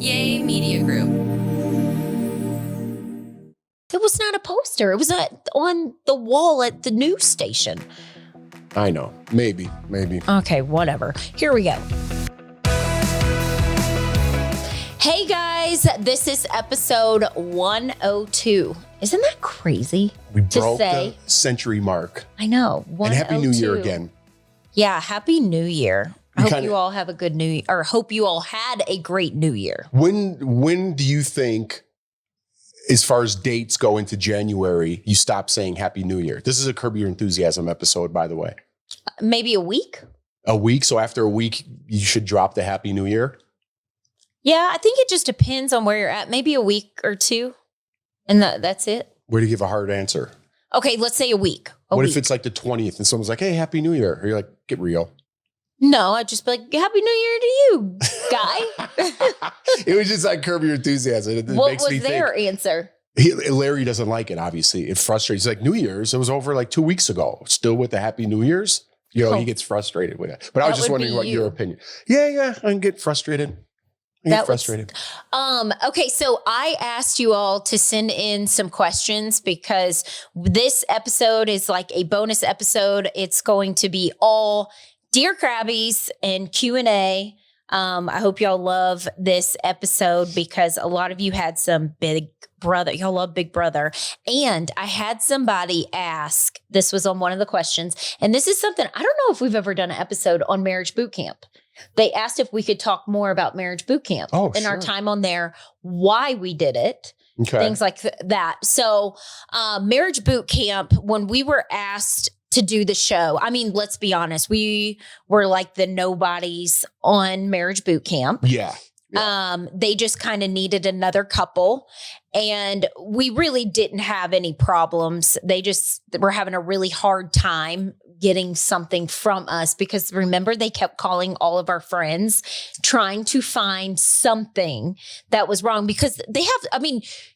Yay Media Group. It was not a poster. It was on the wall at the news station. I know. Maybe. Okay, whatever. Here we go. Hey guys, this is episode 102. Isn't that crazy? We broke the century mark. I know. 102. And Happy New Year again. Yeah, Happy New Year. I hope you all have a good New Year, or hope you all had a great New Year. When do you think, as far as dates go into January, you stop saying Happy New Year? This is a Curb Your Enthusiasm episode, by the way. Maybe a week? A week? So after a week, you should drop the Happy New Year? Yeah, I think it just depends on where you're at. Maybe a week or two, and that's it. Where do you give a hard answer? Okay, let's say a week. What if it's like the 20th and someone's like, hey, Happy New Year? Or you're like, get real. No, I'd just be like, Happy New Year to you, guy. It was just like Curb Your Enthusiasm. What was their answer? Larry doesn't like it, obviously. It frustrates. He's like, New Year's, it was over like 2 weeks ago. Still with the Happy New Year's? He gets frustrated with it. But I was just wondering what your opinion. Yeah, I can get frustrated. Okay, so I asked you all to send in some questions because this episode is like a bonus episode. It's going to be all Dear Crabbies and Q&A. I hope y'all love this episode because a lot of you had some Big Brother. Y'all love Big Brother. And I had somebody ask, this was on one of the questions, and this is something, I don't know if we've ever done an episode on Marriage Bootcamp. They asked if we could talk more about Marriage Bootcamp and our time on there, why we did it, things like that. So Marriage Bootcamp, when we were asked to do the show, I mean, let's be honest, we were like the nobodies on Marriage Bootcamp. Yeah. They just kind of needed another couple, and we really didn't have any problems. They just were having a really hard time getting something from us because remember, they kept calling all of our friends trying to find something that was wrong because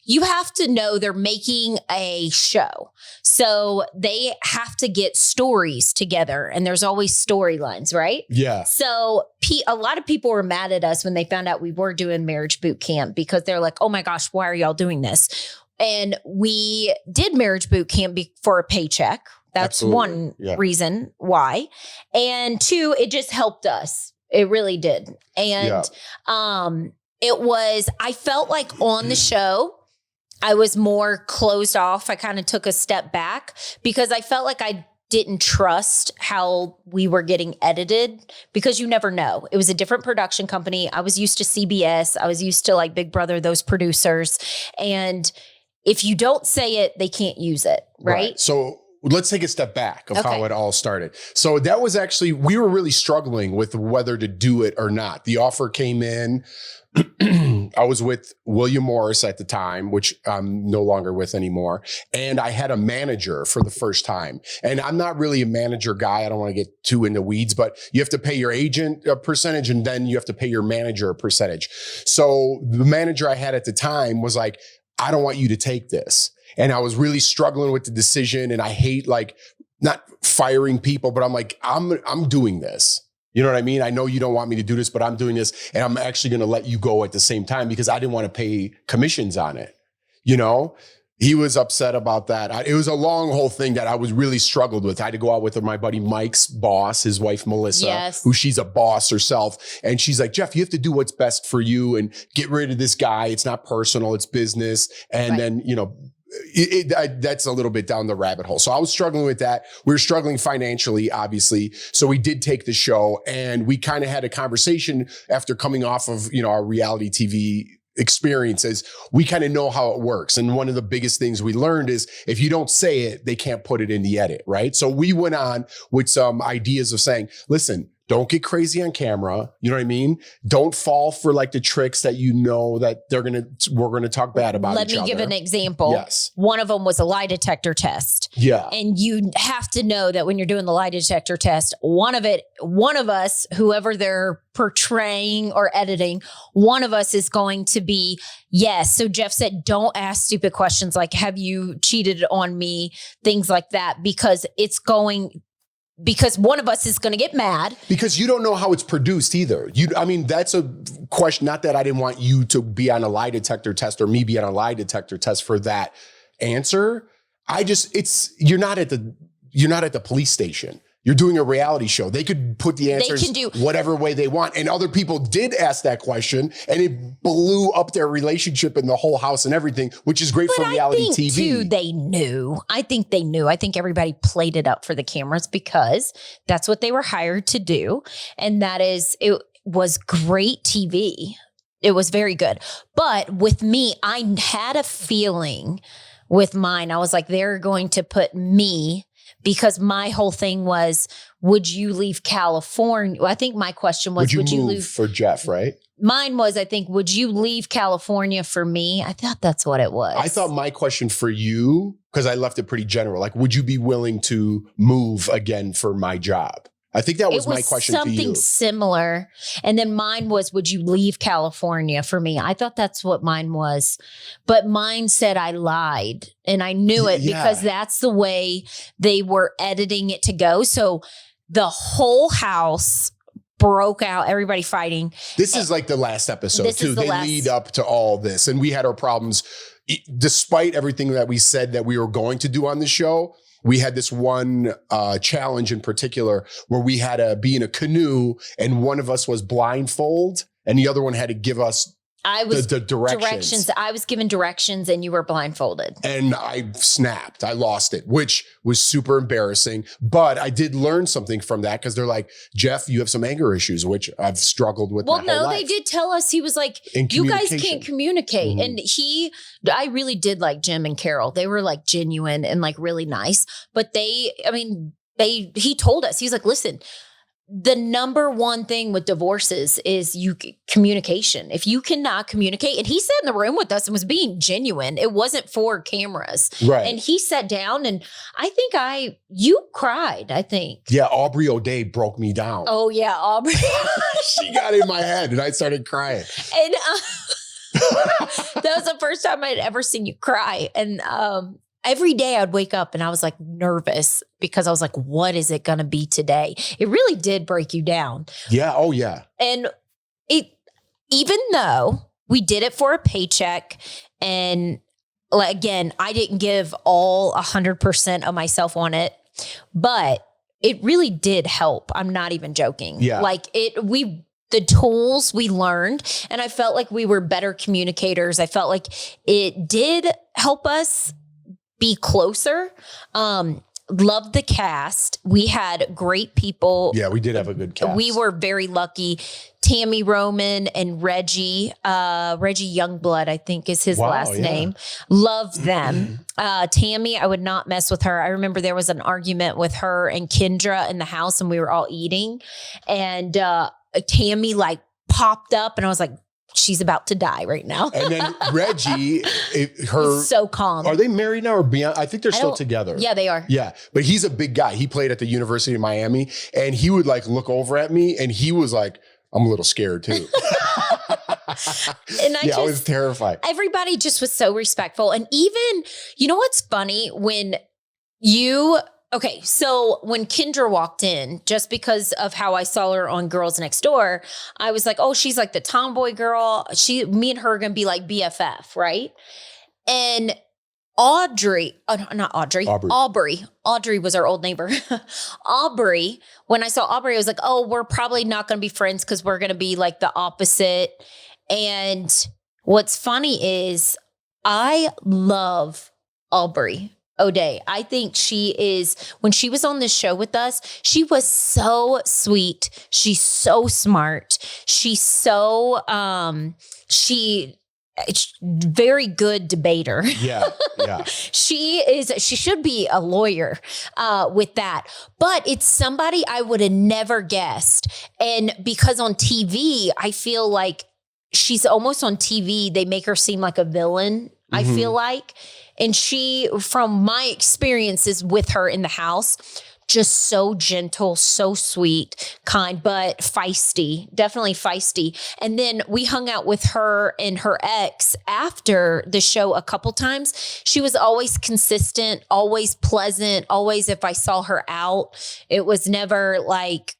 you have to know they're making a show. So they have to get stories together, and there's always storylines, right? Yeah. So a lot of people were mad at us when they found out we were doing Marriage Bootcamp because they're like, oh my gosh, why are y'all doing this? And we did Marriage Bootcamp for a paycheck. That's one reason why. And two, it just helped us. It really did. And I felt like on the show, I was more closed off. I kind of took a step back because I felt like I didn't trust how we were getting edited because you never know. It was a different production company. I was used to CBS. I was used to like Big Brother, those producers. And if you don't say it, they can't use it. Right? So let's take a step back of how it all started. So that was actually, we were really struggling with whether to do it or not. The offer came in. I was with William Morris at the time, which I'm no longer with anymore. And I had a manager for the first time. And I'm not really a manager guy. I don't want to get too into weeds, but you have to pay your agent a percentage and then you have to pay your manager a percentage. So the manager I had at the time was like, I don't want you to take this. And I was really struggling with the decision. And I hate not firing people, but I'm like, I'm doing this. You know what I mean? I know you don't want me to do this, but I'm doing this. And I'm actually going to let you go at the same time because I didn't want to pay commissions on it. He was upset about that. It was a long whole thing that I was really struggled with. I had to go out with my buddy Mike's boss, his wife, Melissa, who she's a boss herself. And she's like, Jeff, you have to do what's best for you and get rid of this guy. It's not personal, it's business. And then, that's a little bit down the rabbit hole. So I was struggling with that. We were struggling financially, obviously. So we did take the show and we kind of had a conversation after coming off of, our reality TV experiences. We kind of know how it works. And one of the biggest things we learned is if you don't say it, they can't put it in the edit, right? So we went on with some ideas of saying, listen, don't get crazy on camera. You know what I mean? Don't fall for the tricks that that we're going to talk bad about each other. Let me give an example. Yes. One of them was a lie detector test. Yeah. And you have to know that when you're doing the lie detector test, one of us, whoever they're portraying or editing, one of us is going to be, yes. So Jeff said, don't ask stupid questions like, have you cheated on me? Things like that, because because one of us is going to get mad. Because you don't know how it's produced either. That's a question. Not that I didn't want you to be on a lie detector test or me be on a lie detector test for that answer. You're not at the police station. You're doing a reality show. They could put the answers whatever way they want. And other people did ask that question and it blew up their relationship in the whole house and everything, which is great for reality TV. Too, they knew. I think they knew. I think everybody played it up for the cameras because that's what they were hired to do. And it was great TV. It was very good. But with me, I had a feeling with mine. I was like, they're going to put me, because my whole thing was, would you leave California? I think my question was, would you leave for Jeff, right? Mine was, I think, would you leave California for me? I thought that's what it was. I thought my question for you, because I left it pretty general, like, would you be willing to move again for my job? I think that was my question to you. Something similar. And then mine was, would you leave California for me? I thought that's what mine was. But mine said I lied. And I knew it because that's the way they were editing it to go. So the whole house broke out, everybody fighting. This is like the last episode too. They lead up to all this. And we had our problems. Despite everything that we said that we were going to do on the show, we had this one challenge in particular where we had to be in a canoe and one of us was blindfold and the other one had to give us the directions. I was given directions and you were blindfolded. And I snapped. I lost it, which was super embarrassing. But I did learn something from that because they're like, Jeff, you have some anger issues, which I've struggled with my whole life. They did tell us, he was like, you guys can't communicate. Mm-hmm. And I really did like Jim and Carol. They were like genuine and like really nice. But he told us, he's like, listen, the number one thing with divorces is communication. If you cannot communicate, and he sat in the room with us and was being genuine. It wasn't for cameras. Right. And he sat down and I think you cried, I think. Yeah. Aubrey O'Day broke me down. Oh yeah. Aubrey. She got in my head and I started crying. And that was the first time I'd ever seen you cry. And, every day I'd wake up and I was like nervous because I was like, what is it going to be today? It really did break you down. Yeah. Oh yeah. And even though we did it for a paycheck and again, I didn't give all 100% of myself on it, but it really did help. I'm not even joking. Yeah. Like the tools we learned, and I felt like we were better communicators. I felt like it did help us be closer. Loved the cast. We had great people. Yeah, we did have a good cast. We were very lucky. Tammy Roman and Reggie Youngblood, I think is his last name. Loved them. Tammy, I would not mess with her. I remember there was an argument with her and Kendra in the house and we were all eating. And Tammy like popped up and I was like, she's about to die right now. And then Reggie, he's so calm. Are they married now or beyond? I think they're still together. Yeah, they are. Yeah. But he's a big guy. He played at the University of Miami and he would like look over at me and he was like, I'm a little scared too. And I was terrified. Everybody just was so respectful. And even, you know what's funny so when Kendra walked in, just because of how I saw her on Girls Next Door, I was like, oh, she's like the tomboy girl. Me and her are going to be like BFF, right? And Aubrey was our old neighbor. Aubrey, when I saw Aubrey, I was like, oh, we're probably not going to be friends because we're going to be like the opposite. And what's funny is I love Aubrey O'Day. I think when she was on this show with us, she was so sweet. She's so smart. She's so, very good debater. Yeah. She should be a lawyer with that. But it's somebody I would have never guessed. And because on TV, I feel like she's almost on TV. They make her seem like a villain, I feel like. And she, from my experiences with her in the house, just so gentle, so sweet, kind, but feisty, definitely feisty. And then we hung out with her and her ex after the show a couple times. She was always consistent, always pleasant, always if I saw her out, it was never like,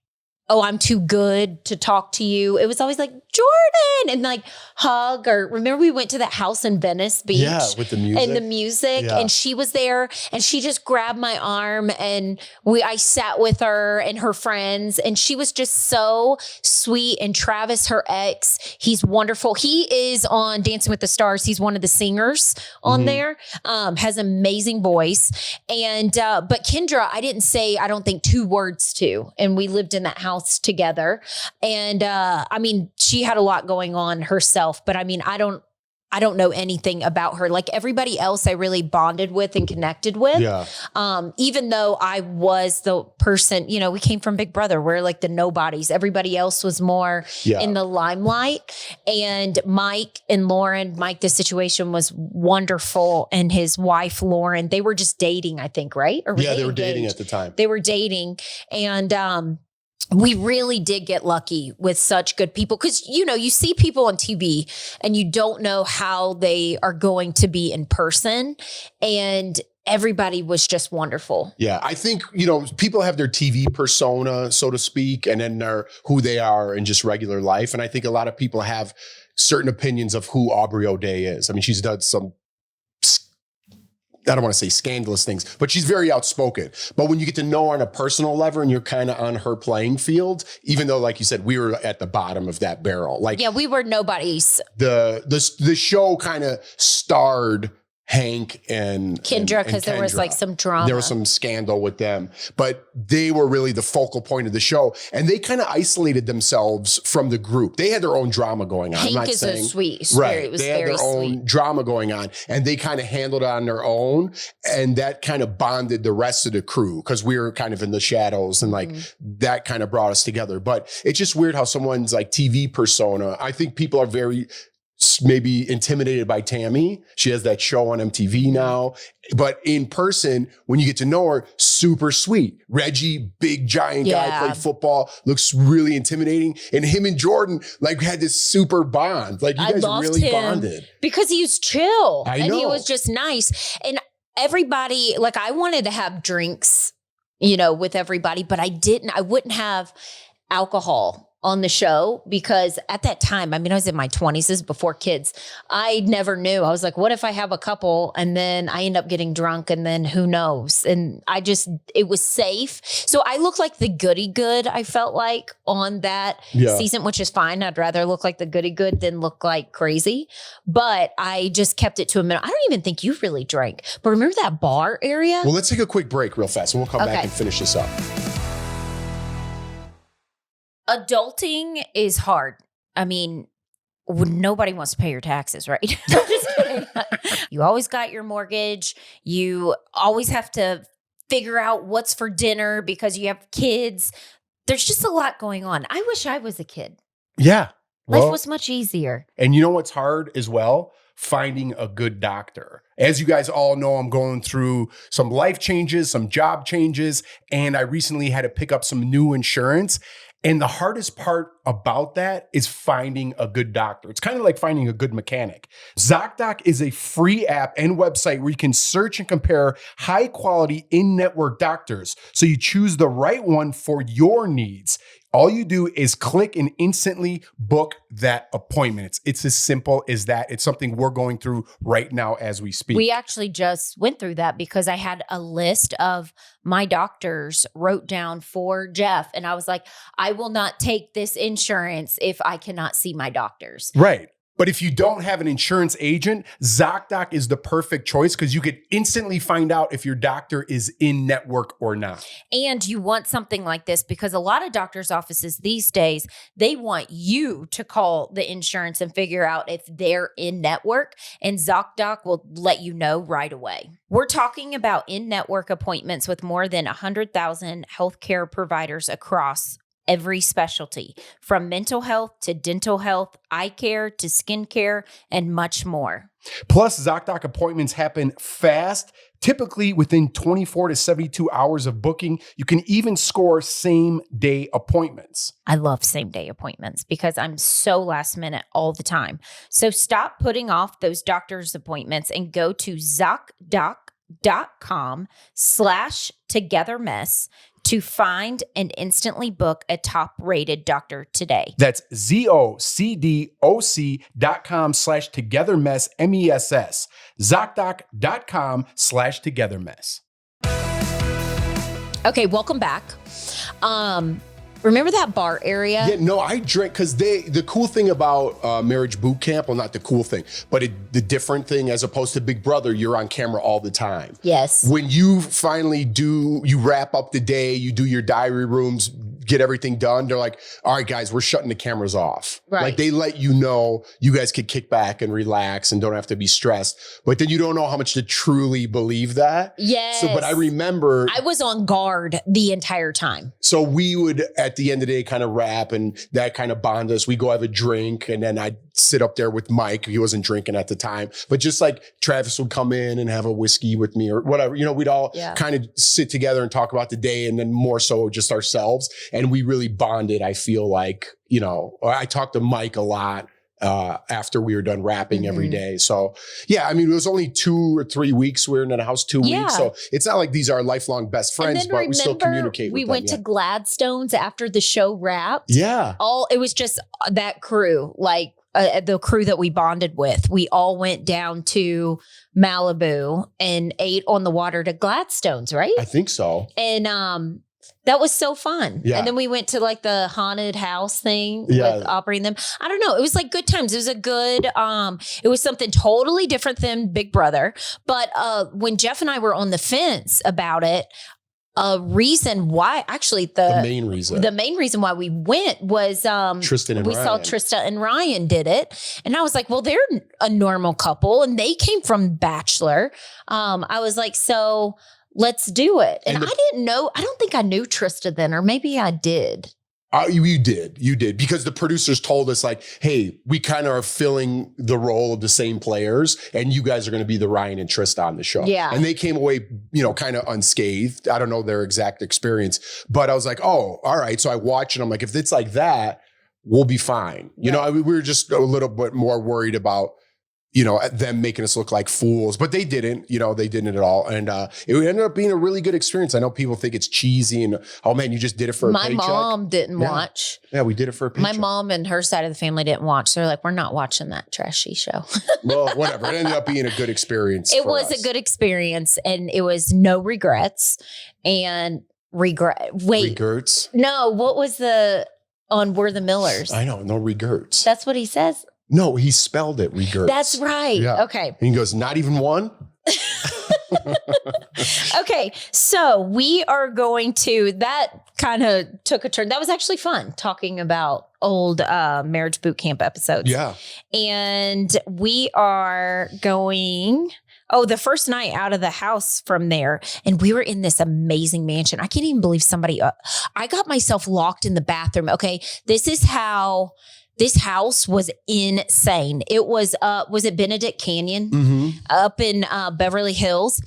oh, I'm too good to talk to you. It was always like, Jordan, and like hug. Or remember we went to that house in Venice Beach? Yeah, with the music. And the music. Yeah. And she was there and she just grabbed my arm and I sat with her and her friends, and she was just so sweet. And Travis, her ex, he's wonderful. He is on Dancing with the Stars. He's one of the singers on there, has amazing voice. And, but Kendra, I didn't say, I don't think 2 words to, and we lived in that house together. And I mean, she had a lot going on herself, but I mean, I don't know anything about her. Like everybody else I really bonded with and connected with. Yeah. Even though I was the person, you know, we came from Big Brother. We're like the nobodies. Everybody else was more in the limelight. And Mike, the situation was wonderful. And his wife, Lauren, they were just dating, I think, right? Or they were dating at the time. They were dating. And, we really did get lucky with such good people, because, you know, you see people on TV and you don't know how they are going to be in person, and everybody was just wonderful. Yeah. I think, you know, people have their TV persona, so to speak, and then they're who they are in just regular life. And I think a lot of people have certain opinions of who Aubrey O'Day is. I mean, she's done some, I don't want to say scandalous things, but she's very outspoken. But when you get to know her on a personal level and you're kind of on her playing field, even though, like you said, we were at the bottom of that barrel. Like, yeah, we were nobodies. The show kind of starred Hank and Kendra, because there was like some drama. There was some scandal with them, but they were really the focal point of the show, and they kind of isolated themselves from the group. They had their own drama going on. Hank is a sweet spirit. Right. They had their own drama going on, and they kind of handled it on their own, and that kind of bonded the rest of the crew, because we were kind of in the shadows, and like that kind of brought us together. But it's just weird how someone's like TV persona, I think people are very maybe intimidated by Tammy. She has that show on MTV now, but in person, when you get to know her, super sweet. Reggie, big giant guy, played football, looks really intimidating. And him and Jordan like had this super bond. Like you guys really bonded. Because he was chill. I know. And he was just nice. And everybody, like I wanted to have drinks, you know, with everybody, but I wouldn't have alcohol on the show, because at that time, I mean, I was in my 20s, this is before kids. I never knew. I was like, what if I have a couple and then I end up getting drunk, and then who knows? And it was safe. So I looked like the goody good, I felt like, on that season, which is fine. I'd rather look like the goody good than look like crazy. But I just kept it to a minute. I don't even think you really drank. But remember that bar area? Well, let's take a quick break real fast and we'll come back and finish this up. Adulting is hard. I mean, nobody wants to pay your taxes, right? I'm just kidding. You always got your mortgage. You always have to figure out what's for dinner because you have kids. There's just a lot going on. I wish I was a kid. Yeah. Life was much easier. And you know what's hard as well? Finding a good doctor. As you guys all know, I'm going through some life changes, some job changes, and I recently had to pick up some new insurance. And the hardest part about that is finding a good doctor. It's kind of like finding a good mechanic. ZocDoc is a free app and website where you can search and compare high quality in-network doctors so you choose the right one for your needs. All you do is click and instantly book that appointment. It's as simple as that. It's something we're going through right now as we speak. We actually just went through that because I had a list of my doctors wrote down for Jeff. And I was like, I will not take this insurance if I cannot see my doctors. Right. But if you don't have an insurance agent, ZocDoc is the perfect choice because you could instantly find out if your doctor is in network or not. And you want something like this because a lot of doctors' offices these days, they want you to call the insurance and figure out if they're in network, and ZocDoc will let you know right away. We're talking about in-network appointments with more than 100,000 healthcare providers across every specialty, from mental health to dental health, eye care to skin care, and much more. Plus, ZocDoc appointments happen fast, typically within 24 to 72 hours of booking. You can even score same-day appointments. I love same-day appointments because I'm so last minute all the time. So stop putting off those doctor's appointments and go to ZocDoc.com/togetherness to find and instantly book a top-rated doctor today. That's ZocDoc.com/togetherness, MESS. ZocDoc.com/togetherness. Okay, welcome back. Remember that bar area? Yeah, no, I drink because the cool thing about Marriage Bootcamp, well, not the cool thing, but the different thing as opposed to Big Brother, you're on camera all the time. Yes. When you finally you wrap up the day, you do your diary rooms, get everything done, they're like, all right, guys, we're shutting the cameras off. Right. Like they let you know you guys could kick back and relax and don't have to be stressed. But then you don't know how much to truly believe that. Yes. So, but I remember I was on guard the entire time. So we would, at the end of the day, kind of rap and that kind of bond us. We go have a drink and then I'd sit up there with Mike. He wasn't drinking at the time, but just like Travis would come in and have a whiskey with me or whatever. You know, we'd all kind of sit together and talk about the day and then more so just ourselves. And we really bonded, I feel like, you know, I talked to Mike a lot after we were done rapping every day. So yeah, I mean, it was only 2 or 3 weeks. We were in the house 2 weeks. So it's not like these are lifelong best friends, but we still communicate with them. We went to Gladstone's after the show wrapped. Yeah. It was just that crew, like the crew that we bonded with. We all went down to Malibu and ate on the water to Gladstone's, right? I think so. And that was so fun. Yeah. And then we went to like the haunted house thing with Aubrey and them. I don't know. It was like good times. It was a good, it was something totally different than Big Brother. But when Jeff and I were on the fence about it, a reason why, actually the main reason why we went was Tristan and Ryan. Saw Trista and Ryan did it. And I was like, well, they're a normal couple and they came from Bachelor. I was like, so let's do it. And I didn't know, I don't think I knew Trista then, or maybe I did. You did because the producers told us like, hey, we kind of are filling the role of the same players and you guys are going to be the Ryan and Trista on the show. Yeah. And they came away, you know, kind of unscathed. I don't know their exact experience, but I was like, oh, all right. So I watched and I'm like, if it's like that, we'll be fine. You know, we were just a little bit more worried about, you know, them making us look like fools, but they didn't at all. And it ended up being a really good experience. I know people think it's cheesy and, oh man, you just did it for a paycheck. My mom didn't watch. Yeah, we did it for a paycheck. My mom and her side of the family didn't watch. So they're like, we're not watching that trashy show. Well, whatever. It ended up being a good experience. It was a good experience and it was no regrets and regrets. No, what was on We're the Millers? I know, no regrets. That's what he says. No, he spelled it regrets. That's right. Yeah. Okay. And he goes, not even one? Okay. So we are going to, that kind of took a turn. That was actually fun talking about old Marriage Bootcamp episodes. Yeah. And we are going... the first night out of the house from there. And we were in this amazing mansion. I can't even believe I got myself locked in the bathroom. Okay. This is how this house was insane. It was it Benedict Canyon up in Beverly Hills?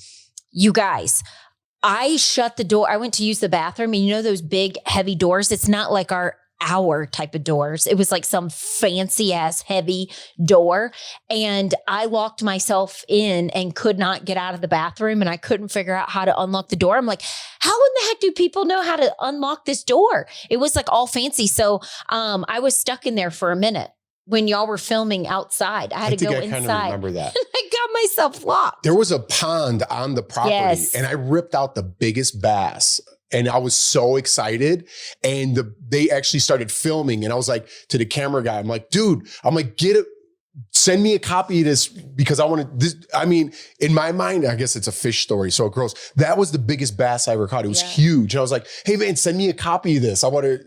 You guys, I shut the door. I went to use the bathroom and you know those big heavy doors? It's not like our type of doors. It was like some fancy ass heavy door. And I locked myself in and could not get out of the bathroom and I couldn't figure out how to unlock the door. I'm like, how in the heck do people know how to unlock this door? It was like all fancy. So I was stuck in there for a minute when y'all were filming outside. I had to go inside. I kind of remember that. I got myself locked. There was a pond on the property and I ripped out the biggest bass. And I was so excited and they actually started filming and I was like to the camera guy, I'm like, dude, send me a copy of this because I want to, I mean, in my mind, I guess it's a fish story. So gross. That was the biggest bass I ever caught. It was huge. And I was like, hey man, send me a copy of this. I want to,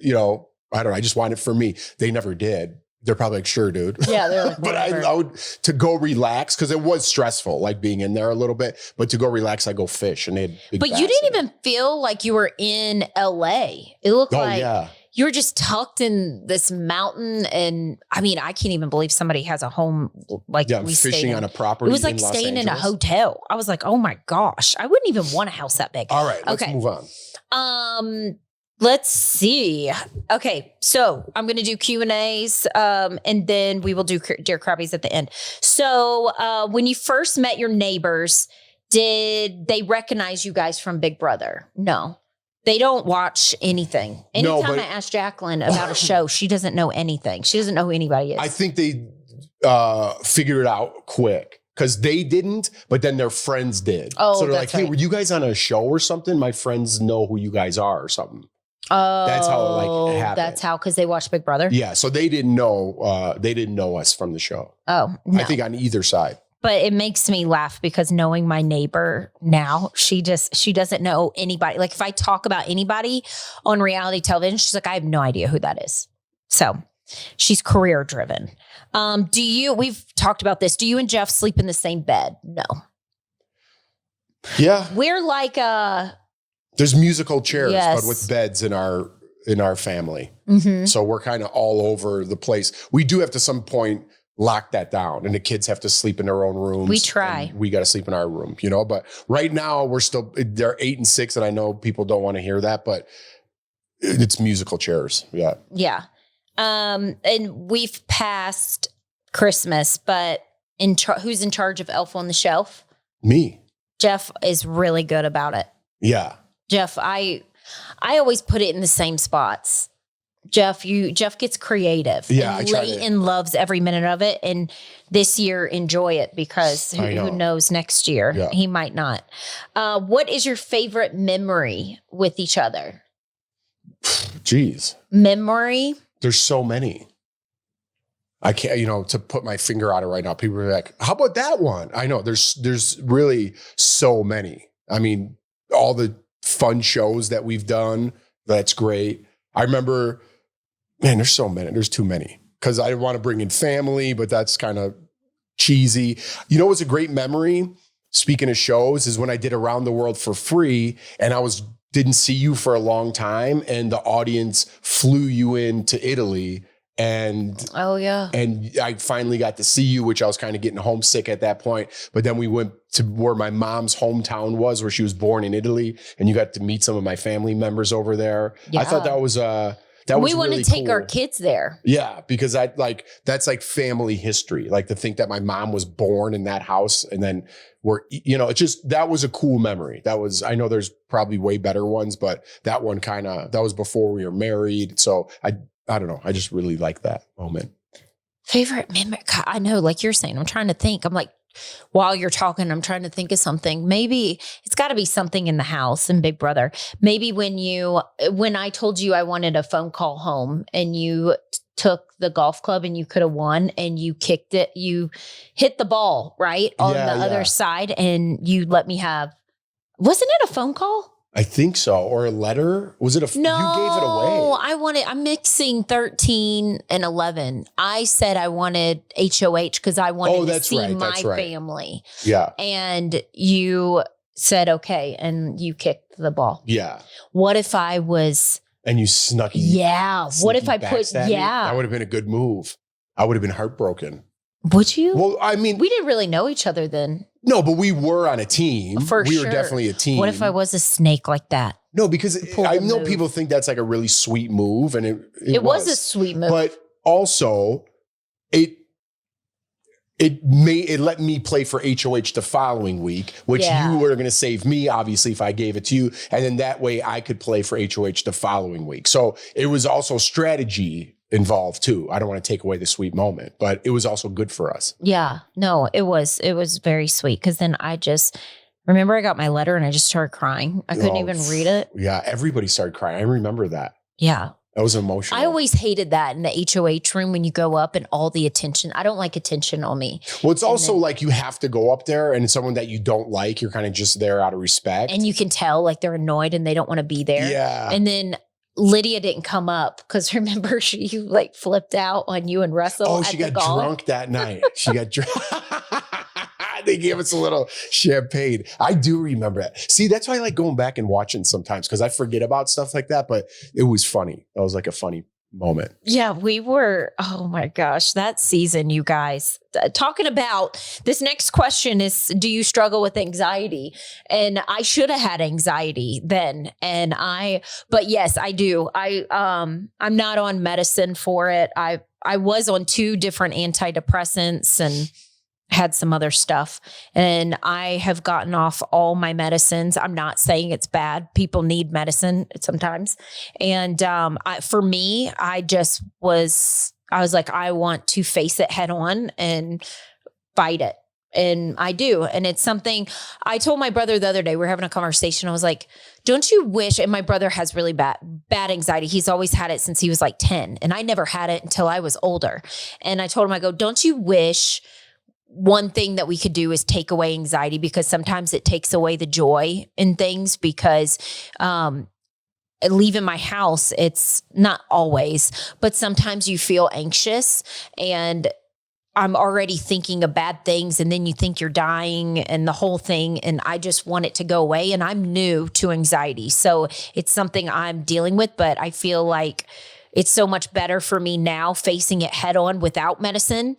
I don't know. I just want it for me. They never did. They're probably like, sure, dude. Yeah, they're like, but I would, to go relax, because it was stressful, like being in there a little bit, but to go relax, I go fish. And they had big But you didn't even feel like you were in LA. It looked you were just tucked in this mountain. And I mean, I can't even believe somebody has a home like we fishing on a property. It was like staying in a hotel. I was like, oh my gosh, I wouldn't even want a house that big. All right, let's move on. Let's see. Okay, so I'm going to do Q&As, and then we will do Dear Crabbies at the end. So when you first met your neighbors, did they recognize you guys from Big Brother? No. They don't watch anything. Anytime I ask Jacqueline about a show, she doesn't know anything. She doesn't know who anybody is. I think they figured it out quick. Because they didn't, but then their friends did. Oh, so they're like, hey, were you guys on a show or something? My friends know who you guys are or something. Oh, that's how it happened. That's how, because they watched Big Brother? Yeah, so they didn't know us from the show. Oh, no. I think on either side. But it makes me laugh because knowing my neighbor now, she doesn't know anybody. Like if I talk about anybody on reality television, she's like, I have no idea who that is. So she's career driven. We've talked about this. Do you and Jeff sleep in the same bed? No. Yeah. We're like, there's musical chairs, yes. but with beds in our family. Mm-hmm. So we're kind of all over the place. We do have to some point lock that down, and the kids have to sleep in their own rooms. We try. We got to sleep in our room, but right now they're 8 and 6, and I know people don't want to hear that, but it's musical chairs. Yeah. Yeah. And we've passed Christmas, but who's in charge of Elf on the Shelf? Me. Jeff is really good about it. Yeah. Jeff, I always put it in the same spots. Jeff gets creative. Yeah, and Leighton loves every minute of it. And this year, enjoy it because who knows next year? He might not. What is your favorite memory with each other? Jeez. Memory? There's so many. I can't, to put my finger on it right now. People are like, how about that one? I know there's really so many. I mean, all the fun shows that we've done, that's great. I remember, man, there's so many. There's too many because I want to bring in family, but that's kind of cheesy. What's a great memory? Speaking of shows, is when I did Around the World for free and I didn't see you for a long time and the audience flew you into Italy. And I finally got to see you, which I was kind of getting homesick at that point. But then we went to where my mom's hometown was, where she was born in Italy, and you got to meet some of my family members over there. Yeah. I thought that was we want to take our kids there. Yeah, because that's like family history. Like to think that my mom was born in that house, and then it's just that was a cool memory. I know there's probably way better ones, but that one that was before we were married. So I don't know. I just really like that moment. Favorite memory? I know, like you're saying, I'm trying to think. I'm like, while you're talking, I'm trying to think of something. Maybe it's got to be something in the house in Big Brother. Maybe when I told you I wanted a phone call home and you took the golf club and you could have won and you kicked it, you hit the ball right on the other side and you let me have, wasn't it a phone call? I think so. Or a letter? Was it No, you gave it away. I'm mixing 13 and 11. I said I wanted HOH because I wanted to see my family. Yeah. And you said, okay. And you kicked the ball. Yeah. What if I was... And you snuck it. Yeah. What if I put... Yeah. That would have been a good move. I would have been heartbroken. Would you? Well, I mean... We didn't really know each other then. No, but we were on a team. We were definitely a team. What if I was a snake like that? No, because I know people think that's like a really sweet move, and it was a sweet move. But also, it let me play for HOH the following week, which you were going to save me, obviously, if I gave it to you, and then that way I could play for HOH the following week. So it was also strategy involved too. I don't want to take away the sweet moment, but it was also good for us. Yeah, no, it was very sweet. Cause then I just remember I got my letter and I just started crying. I couldn't even read it. Yeah. Everybody started crying. I remember that. Yeah. That was emotional. I always hated that in the HOH room when you go up and all the attention. I don't like attention on me. Well, it's also like you have to go up there and someone that you don't like, you're kind of just there out of respect. And you can tell like they're annoyed and they don't want to be there. Yeah. And then Lydia didn't come up because remember she like flipped out on you and Russell. Oh, she got drunk that night. She got drunk. They gave us a little champagne. I do remember that. See, that's why I like going back and watching sometimes because I forget about stuff like that, but it was funny. That was like a funny moment. Yeah, we were, oh my gosh, that season, you guys. Talking about this next question is, do you struggle with anxiety? And I should have had anxiety then. But yes, I do. I'm not on medicine for it. I was on 2 different antidepressants and had some other stuff, and I have gotten off all my medicines. I'm not saying it's bad. People need medicine sometimes. And for me, I was like, I want to face it head on and fight it. And I do. And it's something I told my brother the other day, we were having a conversation. I was like, don't you wish, and my brother has really bad anxiety. He's always had it since he was like 10. And I never had it until I was older. And I told him, I go, don't you wish one thing that we could do is take away anxiety, because sometimes it takes away the joy in things, because leaving my house, it's not always, but sometimes you feel anxious and I'm already thinking of bad things, and then you think you're dying and the whole thing. And I just want it to go away. And I'm new to anxiety. So it's something I'm dealing with, but I feel like it's so much better for me now facing it head on without medicine,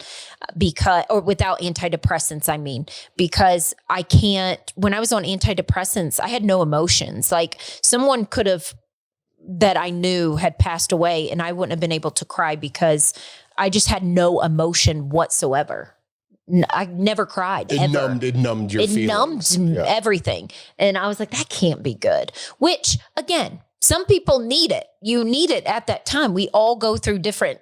or without antidepressants, because I can't, when I was on antidepressants, I had no emotions. Like someone could have, that I knew had passed away, and I wouldn't have been able to cry because I just had no emotion whatsoever. I never cried. It numbed your feelings. It numbed everything. And I was like, that can't be good. Which, again, some people need it. You need it at that time. We all go through different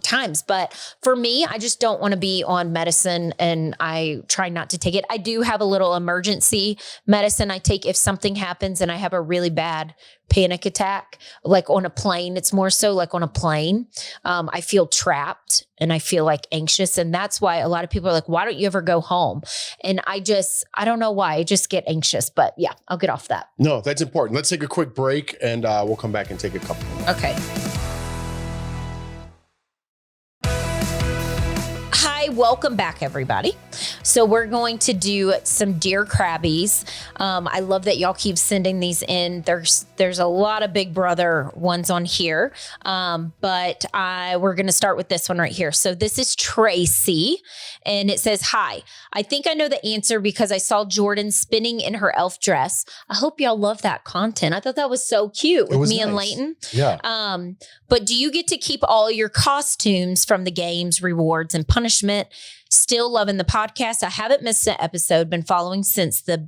times. But for me, I just don't want to be on medicine, and I try not to take it. I do have a little emergency medicine I take if something happens and I have a really bad panic attack, like on a plane. It's more so like on a plane. I feel trapped and I feel like anxious. And that's why a lot of people are like, why don't you ever go home? And I don't know why. I just get anxious. But yeah, I'll get off that. No, that's important. Let's take a quick break, and we'll come back and take a couple more. Okay. Hi, welcome back, everybody. So we're going to do some Dear Crabbies. I love that y'all keep sending these in. There's a lot of Big Brother ones on here, but we're going to start with this one right here. So this is Tracy, and it says, hi, I think I know the answer because I saw Jordan spinning in her elf dress. I hope y'all love that content. I thought that was so cute with me and Layton. Yeah. But do you get to keep all your costumes from the games, rewards, and punishment? Still loving the podcast. I haven't missed an episode, been following since the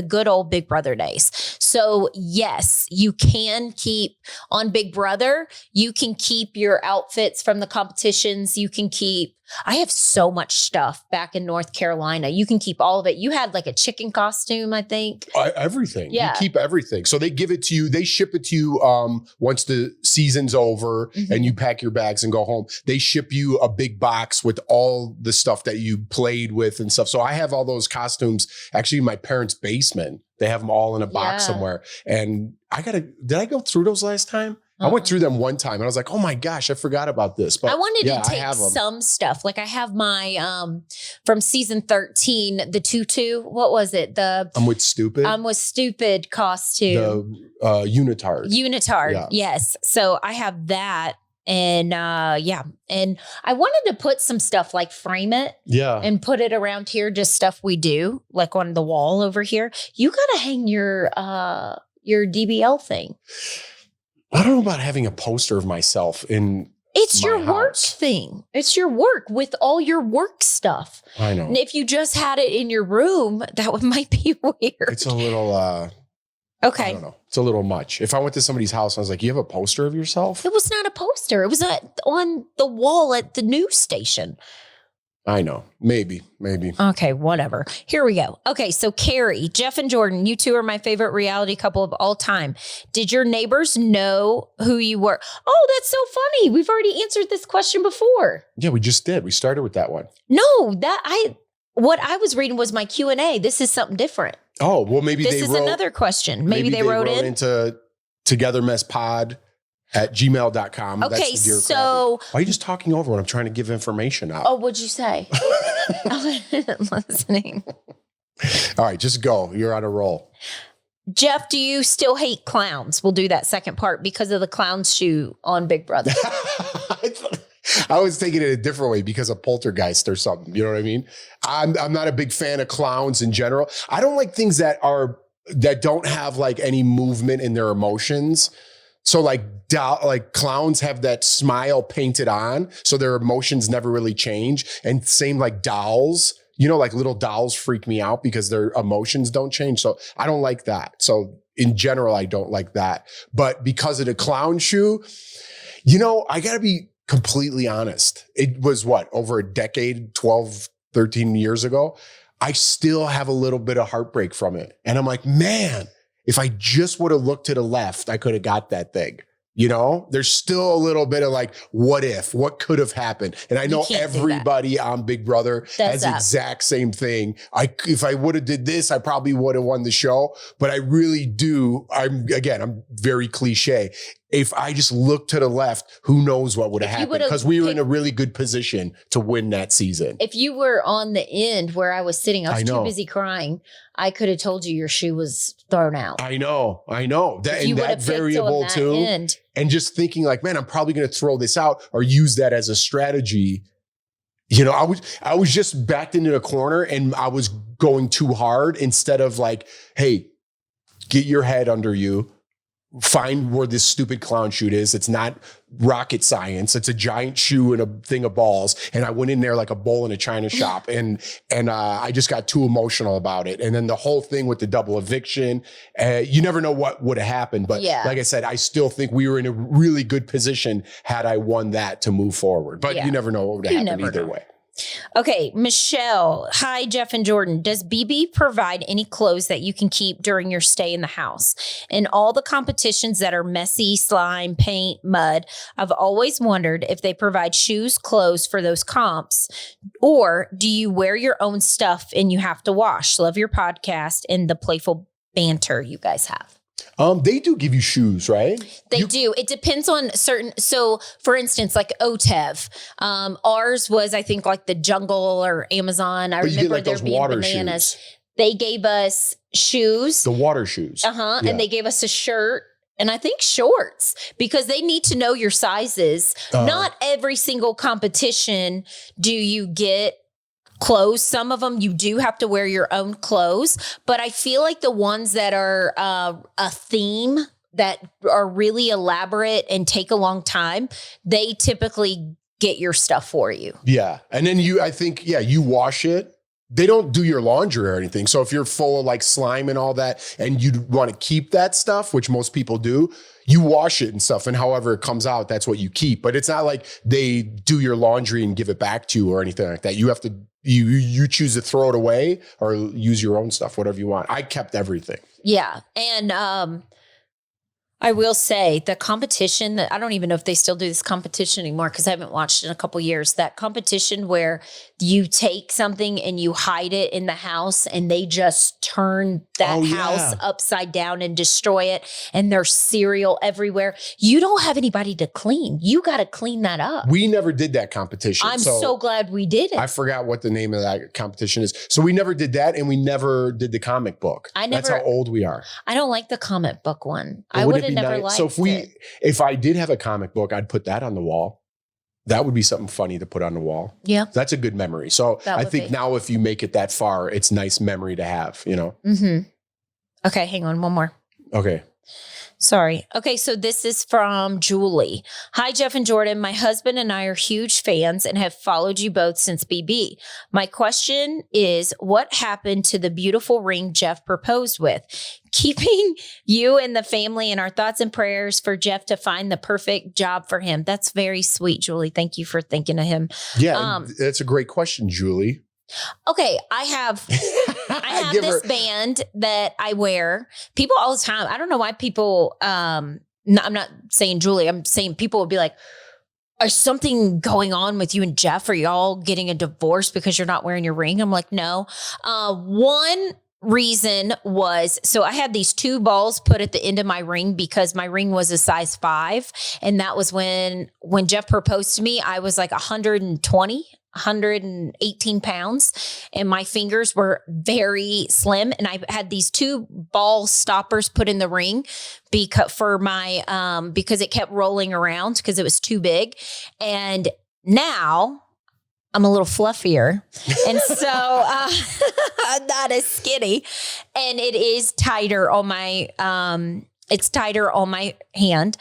good old Big Brother days. So yes, you can keep on Big Brother. You can keep your outfits from the competitions. You can keep, I have so much stuff back in North Carolina. You can keep all of it. You had like a chicken costume, I think. Everything. Yeah. You keep everything. So they give it to you. They ship it to you once the season's over and you pack your bags and go home. They ship you a big box with all the stuff that you played with and stuff. So I have all those costumes actually in my parents' basement. They have them all in a box somewhere. And did I go through those last time? I went through them one time and I was like, oh my gosh, I forgot about this. But I wanted to take some stuff. Like I have my, from season 13, the tutu. What was it? I'm with stupid costume. The unitard. Unitard. Yes. So I have that. And and I wanted to put some stuff, like frame it and put it around here, just stuff we do, like on the wall over here. You got to hang your DBL thing. I don't know about having a poster of myself in It's your house. Work thing. It's your work with all your work stuff. I know. And if you just had it in your room, that might be weird. It's a little okay. I don't know. It's a little much. If I went to somebody's house and I was like, you have a poster of yourself? It was not a poster. It was on the wall at the news station. I know. Maybe. Okay, whatever. Here we go. Okay, so Carrie, Jeff and Jordan, you two are my favorite reality couple of all time. Did your neighbors know who you were? Oh, that's so funny. We've already answered this question before. Yeah, we just did. We started with that one. No, what I was reading was my Q&A. This is something different. Oh, well, maybe this is another question. Maybe they wrote in into Together Mess Pod. at gmail.com. Okay, That's the Dear so Crabby. Why are you just talking over when I'm trying to give information out? Oh, what'd you say? I wasn't listening. All right, just go. You're on a roll. Jeff, do you still hate clowns? We'll do that second part because of the clown shoe on Big Brother. I was taking it a different way because of Poltergeist or something. You know what I mean? I'm not a big fan of clowns in general. I don't like things that don't have like any movement in their emotions. So like clowns have that smile painted on, so their emotions never really change. And same like dolls, like little dolls freak me out because their emotions don't change. So I don't like that. So in general, I don't like that. But because of the clown shoe, I got to be completely honest. It was over a decade, 12, 13 years ago. I still have a little bit of heartbreak from it. And I'm like, man, if I just would have looked to the left, I could have got that thing. There's still a little bit of like, what could have happened? And I know everybody on Big Brother has the exact same thing. If I would have did this, I probably would have won the show. But I really do. I'm very cliche. If I just looked to the left, who knows what would have happened? Because we were in a really good position to win that season. If you were on the end where I was sitting, I was too busy crying. I could have told you your shoe was thrown out. I know. That variable too. And just thinking like, man, I'm probably going to throw this out or use that as a strategy. I was just backed into the corner and I was going too hard instead of like, hey, get your head under you. Find where this stupid clown shoe is. It's not rocket science. It's a giant shoe and a thing of balls. And I went in there like a bull in a china shop and I just got too emotional about it. And then the whole thing with the double eviction, you never know what would have happened. But like I said, I still think we were in a really good position had I won that to move forward. But you never know what would have happened either way. Okay, Michelle. Hi, Jeff and Jordan. Does BB provide any clothes that you can keep during your stay in the house? In all the competitions that are messy, slime, paint, mud, I've always wondered if they provide shoes, clothes for those comps, or do you wear your own stuff and you have to wash? Love your podcast and the playful banter you guys have. They do give you shoes, right? They do. It depends on certain. So for instance, like OTEV, ours was, I think, like the Jungle or Amazon. I remember there being bananas. Shoes. They gave us shoes. The water shoes. Yeah. And they gave us a shirt. And I think shorts, because they need to know your sizes. Not every single competition do you get clothes. Some of them you do have to wear your own clothes, but I feel like the ones that are a theme that are really elaborate and take a long time, they typically get your stuff for you. Yeah. And then you wash it. They don't do your laundry or anything. So if you're full of like slime and all that, and you want to keep that stuff, which most people do, you wash it and stuff. And however it comes out, that's what you keep. But it's not like they do your laundry and give it back to you or anything like that. You have to, you choose to throw it away or use your own stuff, whatever you want. I kept everything. Yeah. And I will say the competition that I don't even know if they still do this competition anymore because I haven't watched it in a couple of years. That competition where you take something and you hide it in the house and they just turn that house upside down and destroy it. And there's cereal everywhere. You don't have anybody to clean. You got to clean that up. We never did that competition. I'm so glad we did it. I forgot what the name of that competition is. So we never did that and we never did the comic book. That's how old we are. I don't like the comic book one. I would have never liked it. So if I did have a comic book, I'd put that on the wall. That would be something funny to put on the wall. Yeah. That's a good memory. So I think now if you make it that far, it's nice memory to have, Mm-hmm. Okay, hang on. One more. Okay. Sorry. Okay, so this is from Julie. Hi, Jeff and Jordan. My husband and I are huge fans and have followed you both since BB. My question is, what happened to the beautiful ring Jeff proposed with? Keeping you and the family, and our thoughts and prayers for Jeff to find the perfect job for him. That's very sweet, Julie. Thank you for thinking of him. Yeah, that's a great question, Julie. Okay, I have this band that I wear. People all the time. I don't know why people. I'm not saying Julie. I'm saying people would be like, "Is something going on with you and Jeff? Are y'all getting a divorce because you're not wearing your ring?" I'm like, no. One, reason was, so I had these 2 balls put at the end of my ring because my ring was a size 5. And that was when Jeff proposed to me, I was like 118 pounds and my fingers were very slim. And I had these 2 ball stoppers put in the ring because it kept rolling around because it was too big. And now I'm a little fluffier. And so I'm not as skinny. And it is tighter on my, it's tighter on my hand.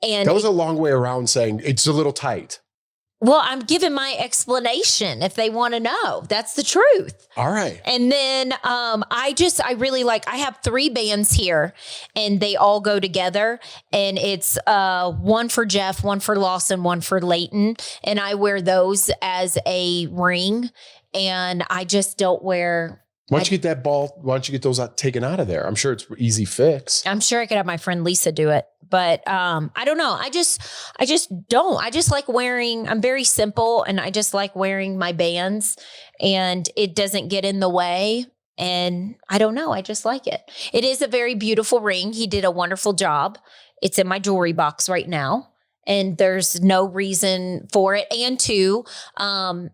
And that was a long way around saying it's a little tight. Well, I'm giving my explanation if they want to know. That's the truth. All right. And then I have 3 bands here and they all go together. And it's one for Jeff, one for Lawson, one for Leighton. And I wear those as a ring. And I just don't wear... Why don't you get those taken out of there? I'm sure it's easy fix. I'm sure I could have my friend Lisa do it, but I don't know. I just don't. I just like wearing, I'm very simple and I just like wearing my bands and it doesn't get in the way. And I don't know. I just like it. It is a very beautiful ring. He did a wonderful job. It's in my jewelry box right now. And there's no reason for it. And 2,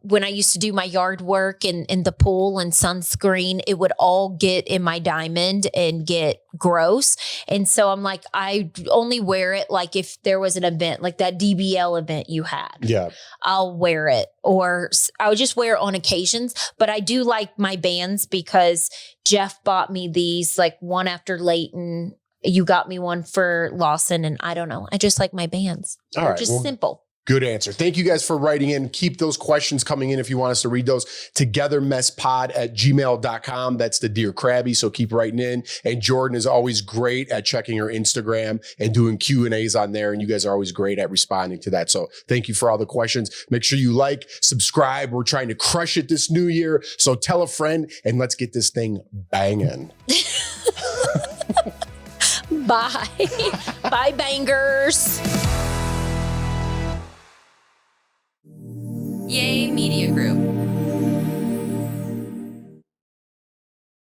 when I used to do my yard work in the pool and sunscreen, it would all get in my diamond and get gross. And so I'm like, I only wear it like if there was an event, like that DBL event you had. Yeah. I'll wear it, or I would just wear it on occasions. But I do like my bands because Jeff bought me these, like one after Leighton. You got me one for Lawson, and I don't know. I just like my bands. All right. Just simple. Good answer. Thank you guys for writing in. Keep those questions coming in if you want us to read those. togethernmesspod@gmail.com. That's the Dear Crabby. So keep writing in. And Jordan is always great at checking her Instagram and doing Q&As on there. And you guys are always great at responding to that. So thank you for all the questions. Make sure you like, subscribe. We're trying to crush it this new year. So tell a friend and let's get this thing banging. Bye. Bye, bangers.